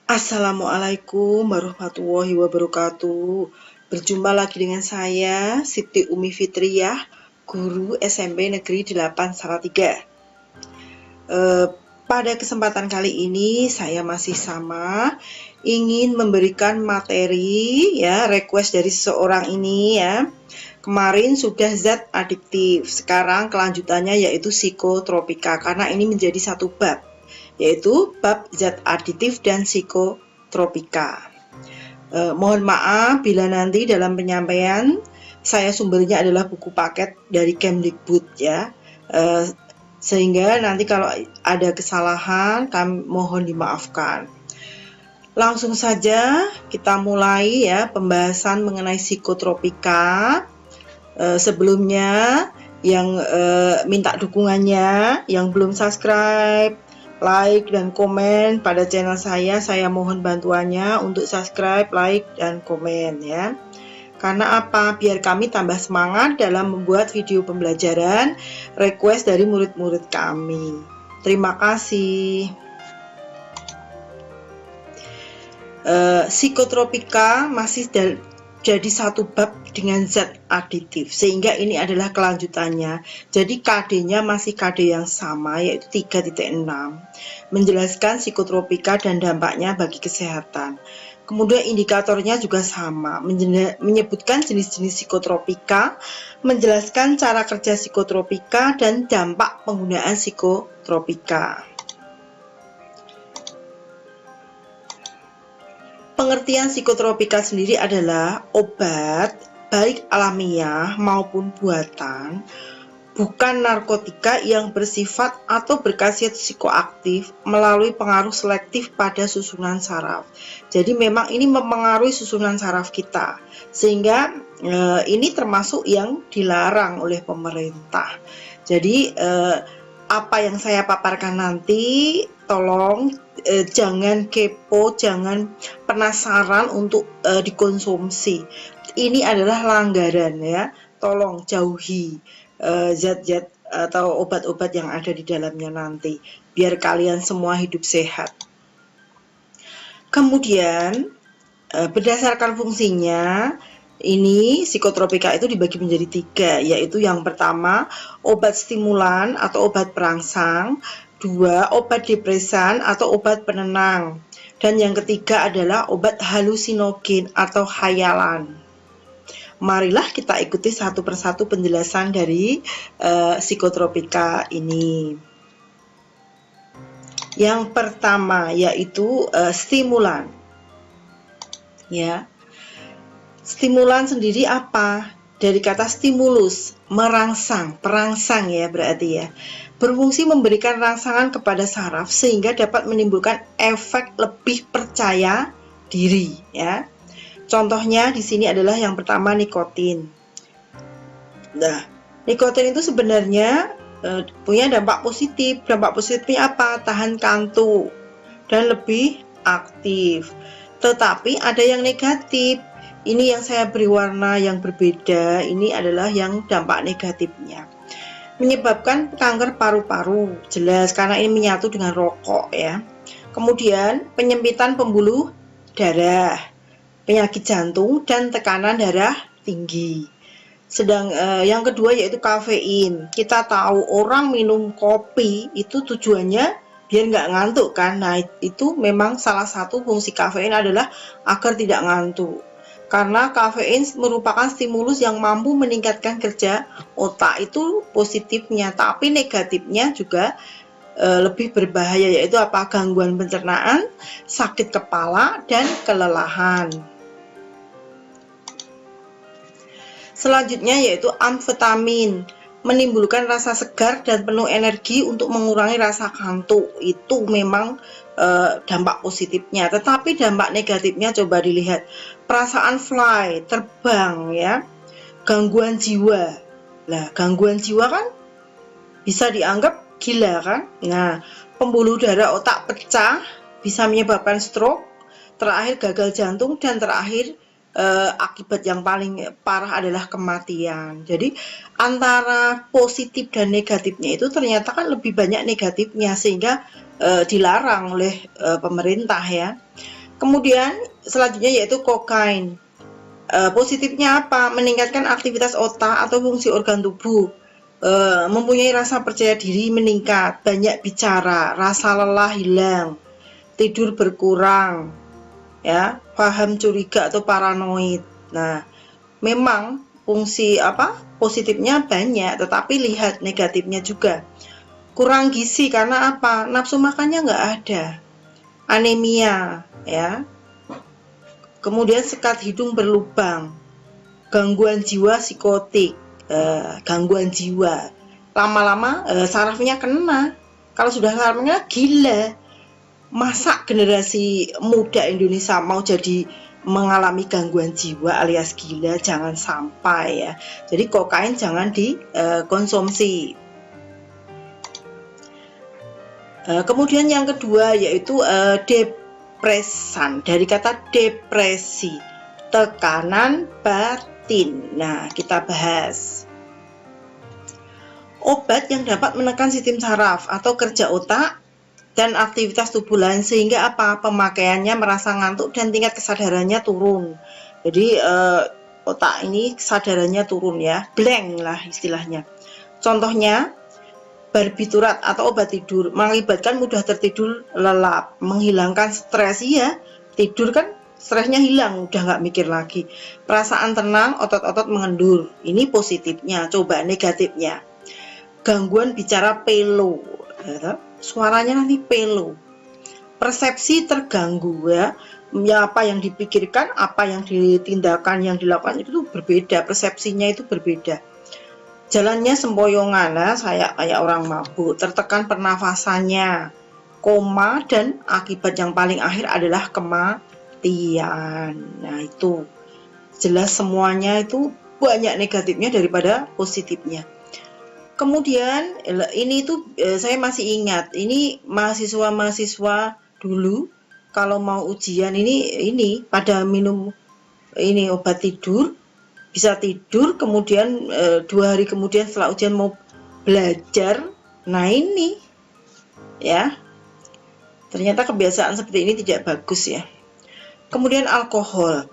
Assalamualaikum warahmatullahi wabarakatuh. Berjumpa lagi dengan saya, Siti Umi Fitriyah, guru SMP Negeri 8 Salatiga. Pada kesempatan kali ini saya masih sama ingin memberikan materi ya, request dari seseorang ini ya. Kemarin sudah zat adiktif, sekarang kelanjutannya yaitu psikotropika karena ini menjadi satu bab, yaitu bab zat aditif dan psikotropika. Mohon maaf bila nanti dalam penyampaian saya sumbernya adalah buku paket dari Kemdikbud ya, sehingga nanti kalau ada kesalahan kami mohon dimaafkan. Langsung saja kita mulai ya pembahasan mengenai psikotropika. Sebelumnya yang minta dukungannya, yang belum subscribe, like dan komen pada channel saya mohon bantuannya untuk subscribe, like dan komen ya. Karena apa? Biar kami tambah semangat dalam membuat video pembelajaran request dari murid-murid kami. Terima kasih. Psikotropika masih jadi satu bab dengan zat aditif, sehingga ini adalah kelanjutannya. Jadi KD-nya masih KD yang sama, yaitu 3.6, menjelaskan psikotropika dan dampaknya bagi kesehatan. Kemudian indikatornya juga sama, menyebutkan jenis-jenis psikotropika, menjelaskan cara kerja psikotropika dan dampak penggunaan psikotropika. Pengertian psikotropika sendiri adalah obat, baik alamiah maupun buatan, bukan narkotika yang bersifat atau berkhasiat psikoaktif melalui pengaruh selektif pada susunan saraf. Jadi memang ini mempengaruhi susunan saraf kita, sehingga ini termasuk yang dilarang oleh pemerintah. Jadi apa yang saya paparkan nanti tolong jangan kepo, jangan penasaran untuk dikonsumsi. Ini adalah pelanggaran ya. Tolong jauhi zat-zat atau obat-obat yang ada di dalamnya nanti, biar kalian semua hidup sehat. Kemudian berdasarkan fungsinya, ini psikotropika itu dibagi menjadi 3, yaitu yang pertama obat stimulan atau obat perangsang, 2 obat depresan atau obat penenang, dan yang ketiga adalah obat halusinogen atau khayalan. Marilah kita ikuti satu persatu penjelasan dari psikotropika ini. Yang pertama yaitu stimulan. Ya. Stimulan sendiri apa? Dari kata stimulus, merangsang, perangsang ya berarti ya. Berfungsi memberikan rangsangan kepada saraf sehingga dapat menimbulkan efek lebih percaya diri ya. Contohnya di sini adalah yang pertama nikotin. Nah, nikotin itu sebenarnya punya dampak positif. Dampak positifnya apa? Tahan kantuk dan lebih aktif. Tetapi ada yang negatif. Ini yang saya beri warna yang berbeda. Ini adalah yang dampak negatifnya. Menyebabkan kanker paru-paru, jelas karena ini menyatu dengan rokok ya. Kemudian penyempitan pembuluh darah, penyakit jantung dan tekanan darah tinggi. Sedang yang kedua yaitu kafein. Kita tahu orang minum kopi itu tujuannya biar nggak ngantuk kan. Nah itu memang salah satu fungsi kafein adalah agar tidak ngantuk. Karena kafein merupakan stimulus yang mampu meningkatkan kerja otak, itu positifnya. Tapi negatifnya juga lebih berbahaya, yaitu apa? Gangguan pencernaan, sakit kepala, dan kelelahan. Selanjutnya yaitu amfetamin, menimbulkan rasa segar dan penuh energi untuk mengurangi rasa kantuk. Itu memang dampak positifnya. Tetapi dampak negatifnya coba dilihat. Perasaan fly, terbang ya. Gangguan jiwa. Nah, gangguan jiwa kan bisa dianggap gila kan? Nah, pembuluh darah otak pecah, bisa menyebabkan stroke, terakhir gagal jantung, dan terakhir akibat yang paling parah adalah kematian. Jadi antara positif dan negatifnya itu ternyata kan lebih banyak negatifnya, sehingga dilarang oleh pemerintah ya. Kemudian selanjutnya yaitu kokain. Positifnya apa? Meningkatkan aktivitas otak atau fungsi organ tubuh. Mempunyai rasa percaya diri meningkat, banyak bicara, rasa lelah hilang, tidur berkurang, ya, paham curiga atau paranoid. Nah, memang fungsi positifnya banyak, tetapi lihat negatifnya juga. Kurang gizi karena apa? Nafsu makannya nggak ada, anemia, ya. Kemudian sekat hidung berlubang, gangguan jiwa psikotik, gangguan jiwa. Lama-lama sarafnya kena. Kalau sudah sarafnya gila. Masa generasi muda Indonesia mau jadi mengalami gangguan jiwa alias gila? Jangan sampai ya. Jadi kokain jangan dikonsumsi. Kemudian yang kedua yaitu depresan, dari kata depresi, tekanan batin. Nah, kita bahas. Obat yang dapat menekan sistem saraf atau kerja otak dan aktivitas tubuh lain sehingga apa? Pemakaiannya merasa ngantuk dan tingkat kesadarannya turun. Jadi otak ini kesadarannya turun ya, blank lah istilahnya. Contohnya barbiturat atau obat tidur mengakibatkan mudah tertidur lelap, menghilangkan stres. Iya, tidur kan stresnya hilang, udah nggak mikir lagi. Perasaan tenang, otot-otot mengendur. Ini positifnya. Coba negatifnya. Gangguan bicara pelo, ya, suaranya nanti pelo. Persepsi terganggu ya. Apa yang dipikirkan, apa yang ditindakan, yang dilakukan itu berbeda. Persepsinya itu berbeda. Jalannya sempoyongan, saya kayak orang mabuk, tertekan pernafasannya, koma, dan akibat yang paling akhir adalah kematian. Nah, itu jelas semuanya itu banyak negatifnya daripada positifnya. Kemudian ini tuh saya masih ingat, ini mahasiswa-mahasiswa dulu kalau mau ujian ini pada minum ini obat tidur, bisa tidur, kemudian 2 hari kemudian setelah ujian mau belajar. Nah, ini ya, ternyata kebiasaan seperti ini tidak bagus ya. Kemudian alkohol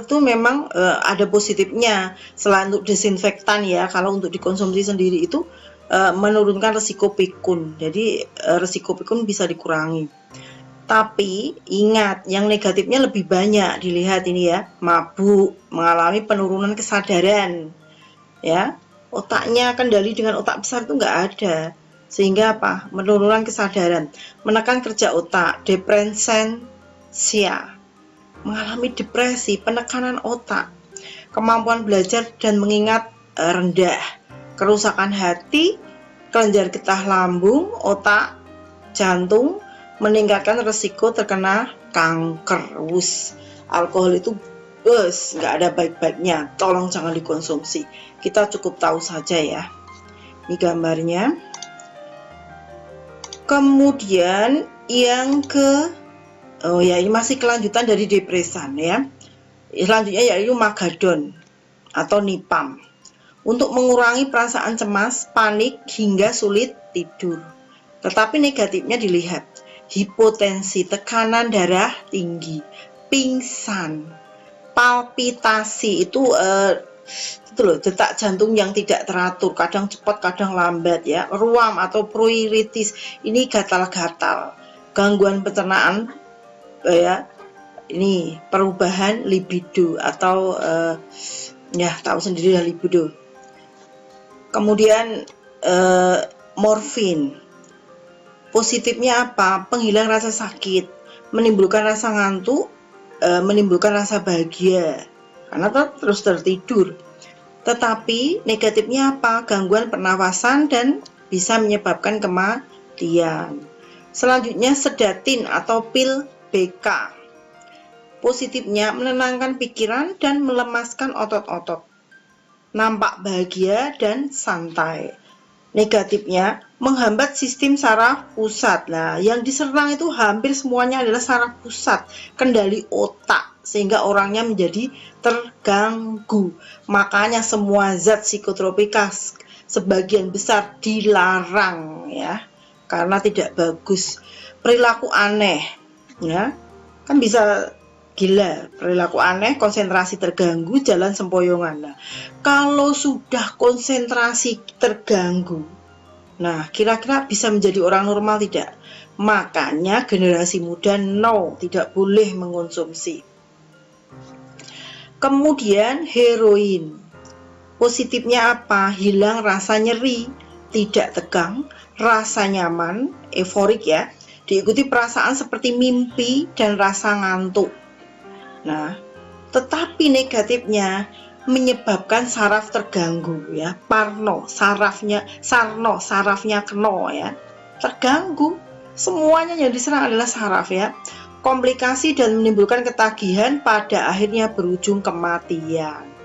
itu memang ada positifnya selain untuk desinfektan ya. Kalau untuk dikonsumsi sendiri itu menurunkan resiko pikun, jadi resiko pikun bisa dikurangi. Tapi ingat, yang negatifnya lebih banyak. Dilihat ini ya, mabuk, mengalami penurunan kesadaran, ya, otaknya kendali dengan otak besar itu nggak ada, sehingga apa? Penurunan kesadaran, menekan kerja otak, depresensia, mengalami depresi, penekanan otak, kemampuan belajar dan mengingat rendah, kerusakan hati, kelenjar getah lambung, otak, jantung, meningkatkan resiko terkena kanker. Alkohol itu nggak ada baik-baiknya, tolong jangan dikonsumsi. Kita cukup tahu saja ya. Ini gambarnya. Kemudian yang ini masih kelanjutan dari depresan ya. Selanjutnya yaitu magadon atau nipam, untuk mengurangi perasaan cemas, panik hingga sulit tidur. Tetapi negatifnya dilihat, hipotensi, tekanan darah tinggi, pingsan, palpitasi, itu loh, detak jantung yang tidak teratur, kadang cepat kadang lambat ya, ruam atau pruritus, ini gatal-gatal, gangguan pencernaan ya, ini perubahan libido atau ya tahu sendiri ya libido. Kemudian morfin, positifnya apa? Penghilang rasa sakit, menimbulkan rasa ngantuk, menimbulkan rasa bahagia karena terus tertidur. Tetapi negatifnya apa? Gangguan pernafasan dan bisa menyebabkan kematian. Selanjutnya sedatin atau pil BK. Positifnya menenangkan pikiran dan melemaskan otot-otot, nampak bahagia dan santai. Negatifnya menghambat sistem saraf pusat. Nah, yang diserang itu hampir semuanya adalah saraf pusat, kendali otak, sehingga orangnya menjadi terganggu. Makanya semua zat psikotropika sebagian besar dilarang ya, karena tidak bagus. Perilaku aneh, Ya, kan bisa gila, perilaku aneh, konsentrasi terganggu, jalan sempoyongan. Nah, kalau sudah konsentrasi terganggu, nah kira-kira bisa menjadi orang normal tidak? Makanya generasi muda no, tidak boleh mengonsumsi. Kemudian heroin. Positifnya apa? Hilang rasa nyeri, tidak tegang, rasa nyaman, euforik ya, diikuti perasaan seperti mimpi dan rasa ngantuk. Nah, tetapi negatifnya menyebabkan saraf terganggu ya, sarafnya keno ya, terganggu. Semuanya yang diserang adalah saraf ya. Komplikasi dan menimbulkan ketagihan pada akhirnya berujung kematian.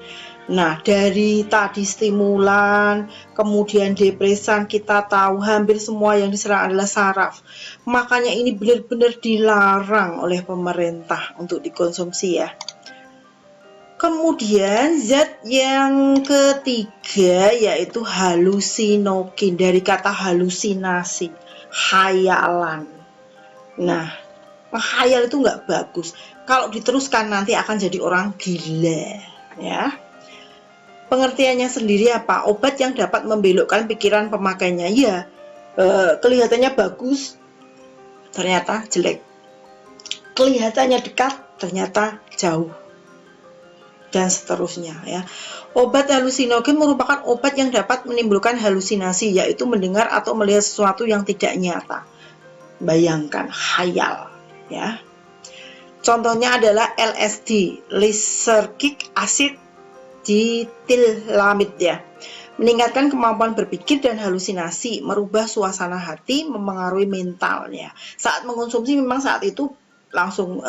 Nah, dari tadi stimulan, kemudian depresan, kita tahu hampir semua yang diserang adalah saraf. Makanya ini benar-benar dilarang oleh pemerintah untuk dikonsumsi ya. Kemudian zat yang ketiga yaitu halusinogen, dari kata halusinasi, khayalan. Nah, menghayal itu nggak bagus. Kalau diteruskan nanti akan jadi orang gila ya. Pengertiannya sendiri apa? Obat yang dapat membelokkan pikiran pemakainya. Ya, kelihatannya bagus, ternyata jelek. Kelihatannya dekat, ternyata jauh. Dan seterusnya ya. Obat halusinogen merupakan obat yang dapat menimbulkan halusinasi, yaitu mendengar atau melihat sesuatu yang tidak nyata. Bayangkan, khayal ya. Contohnya adalah LSD, lysergic acid ditilamid ya, meningkatkan kemampuan berpikir dan halusinasi, merubah suasana hati, memengaruhi mentalnya. Saat mengkonsumsi memang saat itu langsung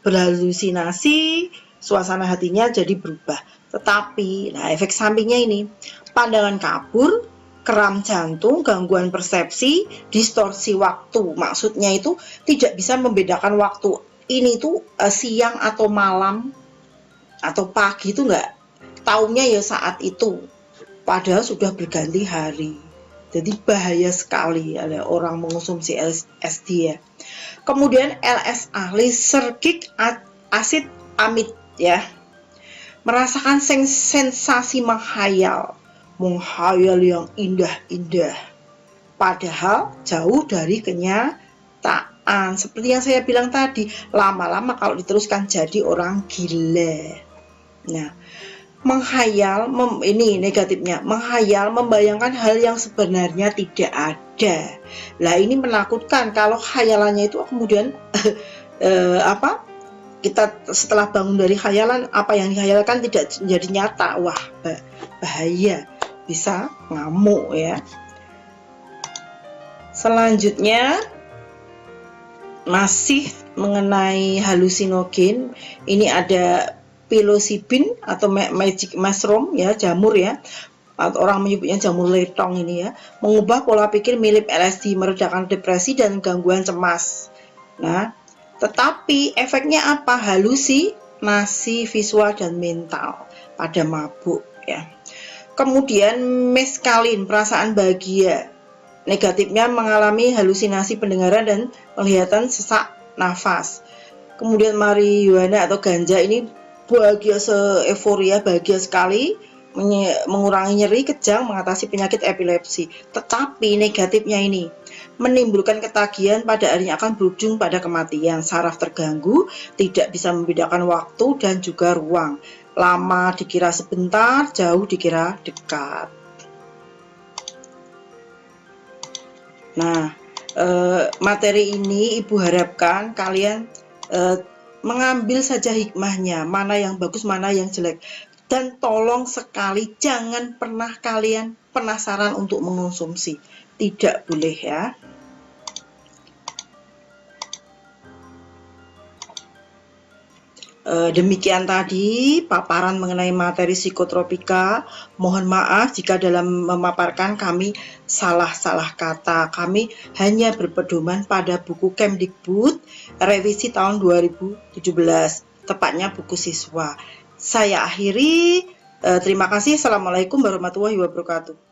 berhalusinasi, suasana hatinya jadi berubah. Tetapi, nah efek sampingnya ini, pandangan kabur, kram jantung, gangguan persepsi, distorsi waktu. Maksudnya itu tidak bisa membedakan waktu ini tuh siang atau malam atau pagi, itu enggak, taunya ya saat itu, padahal sudah berganti hari. Jadi bahaya sekali ada orang mengonsumsi LSD ya. Kemudian LSA, lysergic acid amid ya, merasakan sensasi menghayal yang indah-indah, padahal jauh dari kenyataan. Seperti yang saya bilang tadi, lama-lama kalau diteruskan jadi orang gila. Nah, menghayal, ini negatifnya, menghayal, membayangkan hal yang sebenarnya tidak ada. Lah ini menakutkan kalau khayalannya itu kemudian kita setelah bangun dari khayalan, apa yang dihayalkan tidak jadi nyata. Wah, bahaya, bisa ngamuk ya. Selanjutnya masih mengenai halusinogen, ini ada psilocybin atau magic mushroom ya, jamur ya, atau orang menyebutnya jamur letong ini ya, mengubah pola pikir mirip LSD, meredakan depresi dan gangguan cemas. Nah, tetapi efeknya apa? Halusinasi visual dan mental pada mabuk ya. Kemudian meskalin, perasaan bahagia. Negatifnya mengalami halusinasi pendengaran dan penglihatan, sesak nafas. Kemudian marijuana atau ganja ini bahagia, euforia, bahagia sekali, mengurangi nyeri, kejang, mengatasi penyakit epilepsi. Tetapi negatifnya ini menimbulkan ketagihan, pada akhirnya akan berujung pada kematian. Saraf terganggu, tidak bisa membedakan waktu dan juga ruang. Lama dikira sebentar, jauh dikira dekat. Nah, materi ini Ibu harapkan kalian mengambil saja hikmahnya, mana yang bagus, mana yang jelek. Dan tolong sekali jangan pernah kalian penasaran untuk mengonsumsi. Tidak boleh ya. Demikian tadi paparan mengenai materi psikotropika. Mohon maaf jika dalam memaparkan kami salah kata. Kami hanya berpedoman pada buku Kemdikbud revisi tahun 2017, tepatnya buku siswa. Saya akhiri. Terima kasih. Assalamualaikum warahmatullahi wabarakatuh.